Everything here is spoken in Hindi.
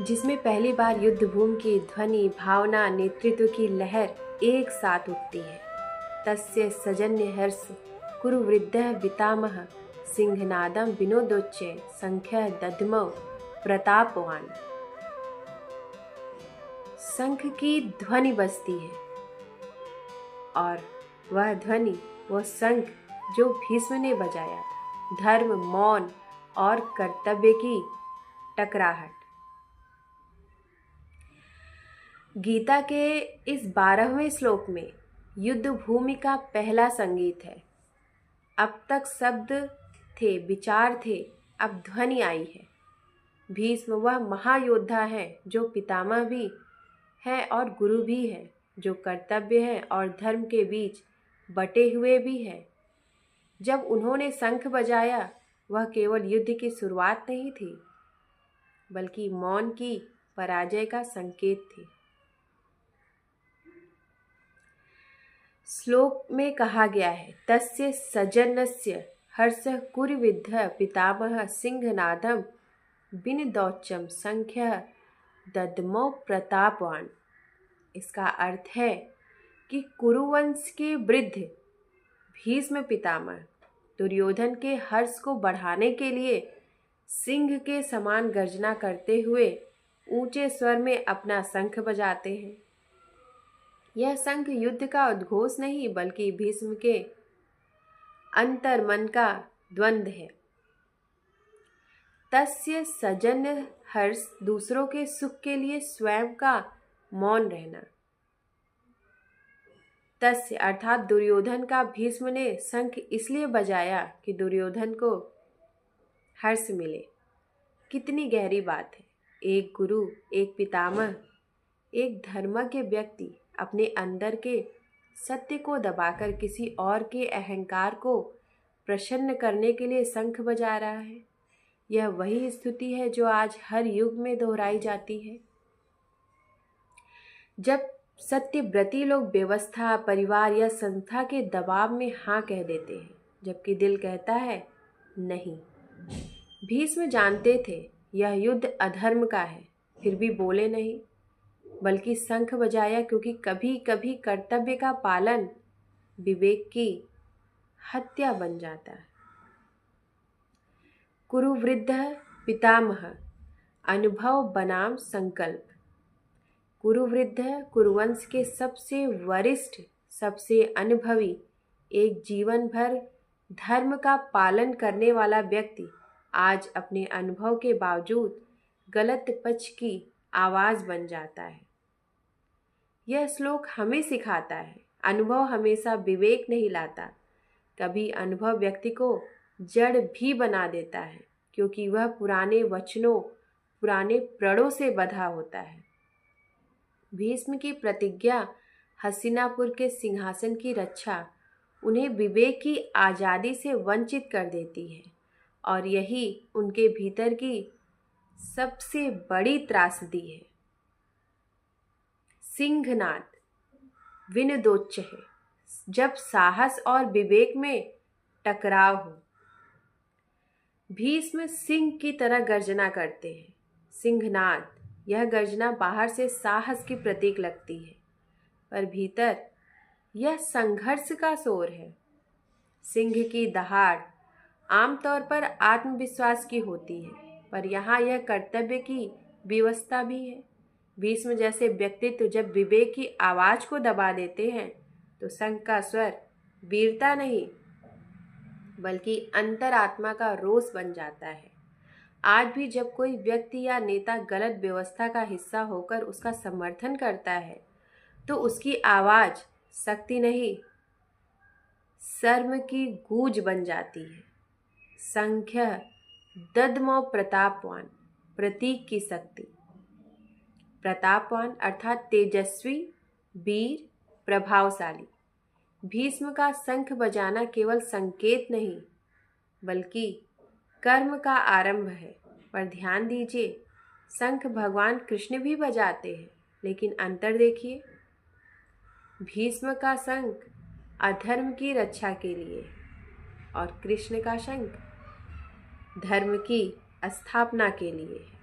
जिसमें पहली बार युद्ध भूमि की ध्वनि, भावना, नेतृत्व की लहर एक साथ उठती है। तस्य सजन्य हर्ष कुरु वृद्धः पितामह सिंहनादम विनोदोच्चय संख्य दधमौ प्रतापवान। शंख की ध्वनि बजती है और वह ध्वनि, वह शंख जो भीष्म ने बजाया था, धर्म, मौन और कर्तव्य की टकराहट। गीता के इस 12वें श्लोक में युद्ध भूमि का पहला संगीत है। अब तक शब्द थे, विचार थे, अब ध्वनि आई है। भीष्म वह महायोद्धा है जो पितामह भी है और गुरु भी है, जो कर्तव्य है और धर्म के बीच बटे हुए भी है। जब उन्होंने शंख बजाया, वह केवल युद्ध की शुरुआत नहीं थी, बल्कि मौन की पराजय का संकेत थी। श्लोक में कहा गया है, तस्य सजनस्य हर्षः कुरुविद्धः पितामह सिंहनादम विनदौच्चम संख्यः दद्मौ प्रतापवान। इसका अर्थ है कि कुरुवंश के वृद्ध भीष्म पितामह दुर्योधन के हर्ष को बढ़ाने के लिए सिंह के समान गर्जना करते हुए ऊंचे स्वर में अपना शंख बजाते हैं। यह शंख युद्ध का उद्घोष नहीं, बल्कि भीष्म के अंतर्मन का द्वंद्व है। तस्य सजन्य हर्ष, दूसरों के सुख के लिए स्वयं का मौन रहना। तस्य अर्थात दुर्योधन का भीष्म ने शंख इसलिए बजाया कि दुर्योधन को हर्ष मिले। कितनी गहरी बात है। एक गुरु, एक पितामह, एक धर्मज्ञ व्यक्ति अपने अंदर के सत्य को दबाकर किसी और के अहंकार को प्रसन्न करने के लिए शंख बजा रहा है। यह वही स्तुति है जो आज हर युग में दोहराई जाती है। जब सत्यव्रती लोग व्यवस्था, परिवार या संस्था के दबाव में हाँ कह देते हैं, जबकि दिल कहता है नहीं। भीष्म जानते थे यह युद्ध अधर्म का है, फिर भी बोले नहीं, बल्कि शंख बजाया, क्योंकि कभी कभी कर्तव्य का पालन विवेक की हत्या बन जाता है। कुरुवृद्धः पितामह अनुभव बनाम संकल्प। कुरुवृद्ध कुरुवंश के सबसे वरिष्ठ, सबसे अनुभवी, एक जीवन भर धर्म का पालन करने वाला व्यक्ति आज अपने अनुभव के बावजूद गलत पक्ष की आवाज़ बन जाता है। यह श्लोक हमें सिखाता है, अनुभव हमेशा विवेक नहीं लाता। कभी अनुभव व्यक्ति को जड़ भी बना देता है, क्योंकि वह पुराने वचनों, पुराने प्रणों से बंधा होता है। भीष्म की प्रतिज्ञा, हस्तिनापुर के सिंहासन की रक्षा, उन्हें विवेक की आज़ादी से वंचित कर देती है, और यही उनके भीतर की सबसे बड़ी त्रासदी है। सिंहनाद विनदोच्च है, जब साहस और विवेक में टकराव हो। भीष्म सिंह की तरह गर्जना करते हैं। सिंहनाद, यह गर्जना बाहर से साहस की प्रतीक लगती है, पर भीतर यह संघर्ष का शोर है। सिंह की दहाड़ आमतौर पर आत्मविश्वास की होती है, पर यहाँ यह कर्तव्य की विवशता भी है। भीष्म जैसे व्यक्तित्व जब विवेक की आवाज़ को दबा देते हैं, तो शंख का स्वर वीरता नहीं, बल्कि अंतरात्मा का रोष बन जाता है। आज भी जब कोई व्यक्ति या नेता गलत व्यवस्था का हिस्सा होकर उसका समर्थन करता है, तो उसकी आवाज़ शक्ति नहीं, शर्म की गूंज बन जाती है। संख्य दद्मौ प्रतापवान, प्रतीक की शक्ति। प्रतापवान अर्थात तेजस्वी, वीर, प्रभावशाली। भीष्म का शंख बजाना केवल संकेत नहीं, बल्कि कर्म का आरंभ है। पर ध्यान दीजिए, शंख भगवान कृष्ण भी बजाते हैं, लेकिन अंतर देखिए। भीष्म का शंख अधर्म की रक्षा के लिए, और कृष्ण का शंख धर्म की स्थापना के लिए है।